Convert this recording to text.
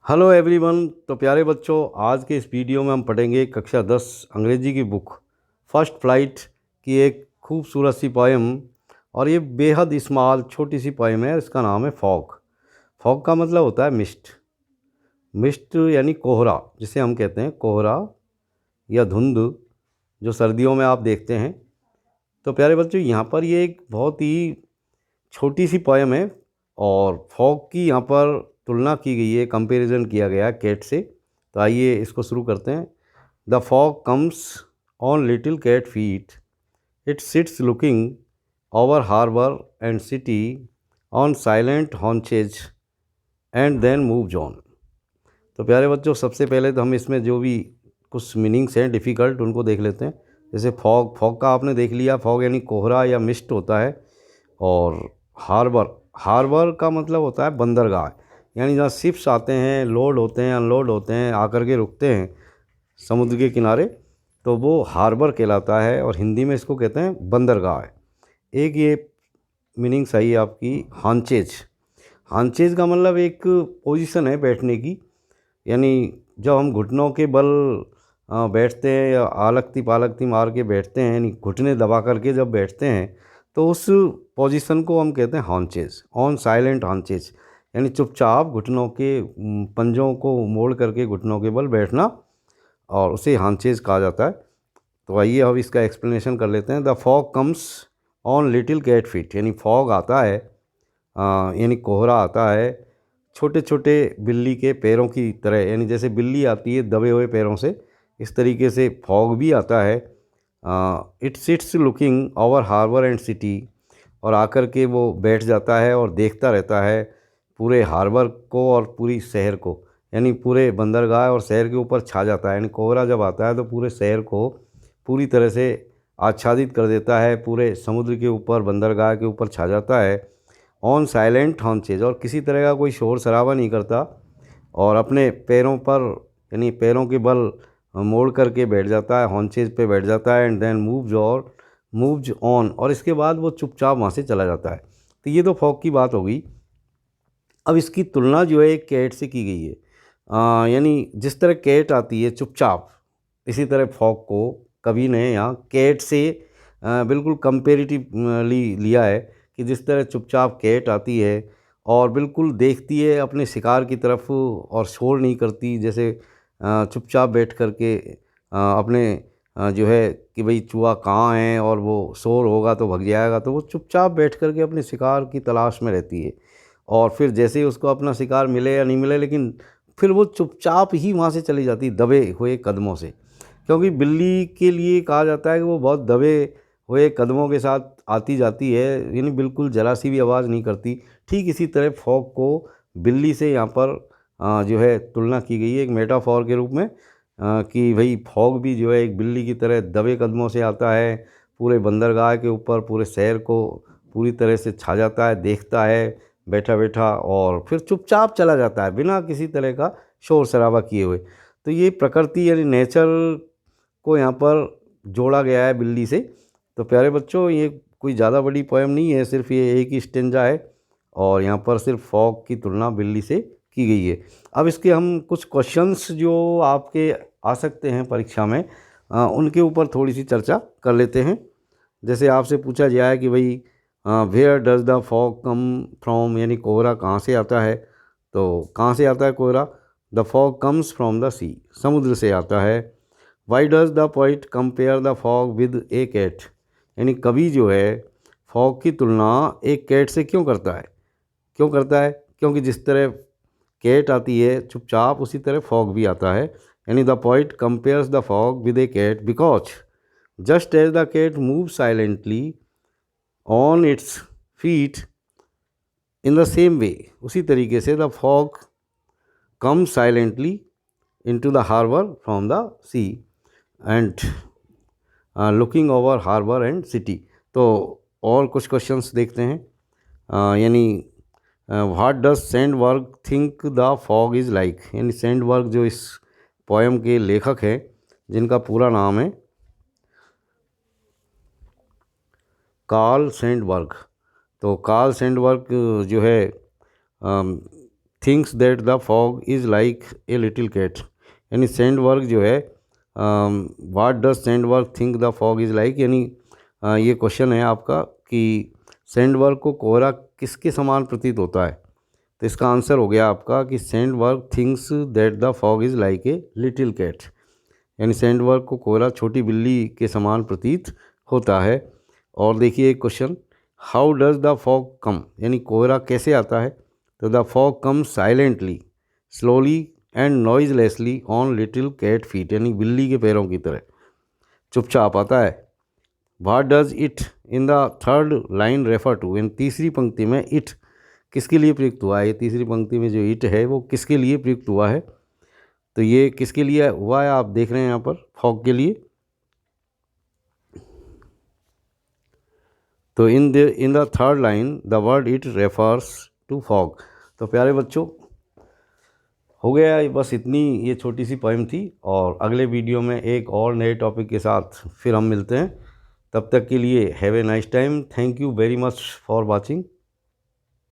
Hello everyone. तो प्यारे बच्चों, आज के इस वीडियो में हम पढ़ेंगे कक्षा 10 अंग्रेजी की बुक फर्स्ट फ्लाइट की एक खूबसूरत सी पोएम। और ये बेहद स्मॉल छोटी सी पोएम है। इसका नाम है फॉग। फॉग का मतलब होता है मिस्ट। मिस्ट यानी कोहरा, जिसे हम कहते हैं कोहरा या धुंध, जो सर्दियों में आप देखते हैं। तो प्यारे बच्चों, यहाँ पर ये एक बहुत ही छोटी सी पोएम है और फॉग की यहाँ पर तुलना की गई है, कंपैरिजन किया गया है कैट से। तो आइए इसको शुरू करते हैं। The fog comes on little cat feet, it sits looking over harbour and city on silent haunches and then moves on. तो प्यारे बच्चों, सबसे पहले तो हम इसमें जो भी कुछ मीनिंग्स हैं डिफ़िकल्ट, उनको देख लेते हैं। जैसे फॉग, फॉग का आपने देख लिया, फॉग यानी कोहरा या मिस्ट होता है। और हार्बर, हार्बर का मतलब होता है बंदरगाह, यानी जहाँ शिप्स आते हैं, लोड होते हैं, अनलोड होते हैं, आकर के रुकते हैं समुद्र के किनारे, तो वो हार्बर कहलाता है। और हिंदी में इसको कहते हैं बंदरगाह। एक ये मीनिंग सही है आपकी हांचेज। हांचेज का मतलब एक पोजीशन है बैठने की, यानी जब हम घुटनों के बल बैठते हैं या आलकती पालकती मार के बैठते हैं, यानी घुटने दबा करके जब बैठते हैं, तो उस पोजीशन को हम कहते हैं हॉन्चेज, ऑन साइलेंट हॉन्चेज, यानी चुपचाप घुटनों के पंजों को मोड़ करके घुटनों के बल बैठना, और उसे हॉन्चेज कहा जाता है। तो आइए अब इसका एक्सप्लेनेशन कर लेते हैं। The fog comes on little cat feet, यानी फॉग आता है, यानी कोहरा आता है छोटे छोटे बिल्ली के पैरों की तरह, यानी जैसे बिल्ली आती है दबे हुए पैरों से, इस तरीके से फॉग भी आता है। It sits looking over harbour and city, और आकर के वो बैठ जाता है और देखता रहता है पूरे हार्बर को और पूरी शहर को, यानी पूरे बंदरगाह और शहर के ऊपर छा जाता है। यानी कोहरा जब आता है तो पूरे शहर को पूरी तरह से आच्छादित कर देता है, पूरे समुद्र के ऊपर, बंदरगाह के ऊपर छा जाता है। ऑन साइलेंट हॉन्चेज, और किसी तरह का कोई शोर शराबा नहीं करता, और अपने पैरों पर, यानी पैरों के बल मोड़ करके बैठ जाता है, हॉन्चेज पे बैठ जाता है। एंड देन मूव्स ऑन, और इसके बाद वो चुपचाप वहाँ से चला जाता है। तो ये तो फॉग की बात हो गई। अब इसकी तुलना जो है एक कैट से की गई है। यानी जिस तरह कैट आती है चुपचाप, इसी तरह फॉग को कवि ने यहाँ कैट से बिल्कुल कंपेरेटिवली लिया है, कि जिस तरह चुपचाप कैट आती है और बिल्कुल देखती है अपने शिकार की तरफ और शोर नहीं करती, जैसे चुपचाप बैठ करके अपने जो है कि भाई चूहा कहाँ है और वो शोर होगा तो भग जाएगा, तो वो चुपचाप बैठ करके अपने शिकार की तलाश में रहती है। और फिर जैसे ही उसको अपना शिकार मिले या नहीं मिले, लेकिन फिर वो चुपचाप ही वहाँ से चली जाती दबे हुए कदमों से, क्योंकि बिल्ली के लिए कहा जाता है कि वो बहुत दबे हुए कदमों के साथ आती जाती है, यानी बिल्कुल जरा सी भी आवाज़ नहीं करती। ठीक इसी तरह फॉग को बिल्ली से यहाँ पर जो है तुलना की गई है एक मेटाफॉर के रूप में, कि भाई फॉग भी जो है एक बिल्ली की तरह दबे कदमों से आता है, पूरे बंदरगाह के ऊपर पूरे शहर को पूरी तरह से छा जाता है, देखता है बैठा बैठा, और फिर चुपचाप चला जाता है बिना किसी तरह का शोर शराबा किए हुए। तो ये प्रकृति यानी नेचर को यहाँ पर जोड़ा गया है बिल्ली से। तो प्यारे बच्चों, ये कोई ज़्यादा बड़ी पोएम नहीं है, सिर्फ ये एक ही स्टेंजा है, और यहाँ पर सिर्फ फॉग की तुलना बिल्ली से की गई है। अब इसके हम कुछ क्वेश्चंस जो आपके आ सकते हैं परीक्षा में, उनके ऊपर थोड़ी सी चर्चा कर लेते हैं। जैसे आपसे पूछा जाए कि भाई where does the fog come from, यानी कोहरा कहाँ से आता है। तो कहाँ से आता है कोहरा? The fog comes from the sea, समुद्र से आता है। Why does the poet compare the fog with a cat, यानी कवि जो है फॉग की तुलना एक कैट से क्यों करता है? क्यों करता है? क्योंकि जिस तरह कैट आती है चुपचाप, उसी तरह फॉग भी आता है। यानी the poet compares the fog with a cat because just as the cat move silently on its feet in the same way, उसी तरीके से the fog come silently into the harbor from the sea and looking over harbor and city। तो और कुछ questions देखते हैं। यानी what does Sandburg think the fog is like, यानी सैंडबर्ग जो इस पोएम के लेखक हैं, जिनका पूरा नाम है कार्ल सैंडबर्ग। तो कार्ल सैंडबर्ग जो है thinks that the fog is like a little cat. यानी सैंडबर्ग जो है, what does Sandburg think the fog is like, यानी ये क्वेश्चन है आपका कि सैंडबर्ग को कोहरा किसके समान प्रतीत होता है। तो इसका आंसर हो गया आपका कि Sandburg thinks that the fog is like a little cat. यानी सैंडबर्ग को कोहरा छोटी बिल्ली के समान प्रतीत होता है। और देखिए एक question, how does the fog come, यानी कोहरा कैसे आता है। तो the fog come silently, slowly and noiselessly on little cat feet, यानी बिल्ली के पैरों की तरह चुपचाप आता है। What does it in the third line refer to, इन तीसरी पंक्ति में इट किसके लिए प्रयुक्त हुआ है। ये तीसरी पंक्ति में जो इट है वो किसके लिए प्रयुक्त हुआ है। तो ये किसके लिए हुआ है, आप देख रहे हैं यहाँ पर फॉग के लिए। तो in the third line the word it refers to fog. तो प्यारे बच्चों, हो गया बस इतनी ये छोटी सी पोएम थी, और अगले वीडियो में एक और नए टॉपिक के साथ फिर हम मिलते हैं। तब तक के लिए have a nice time. Thank you very much for watching.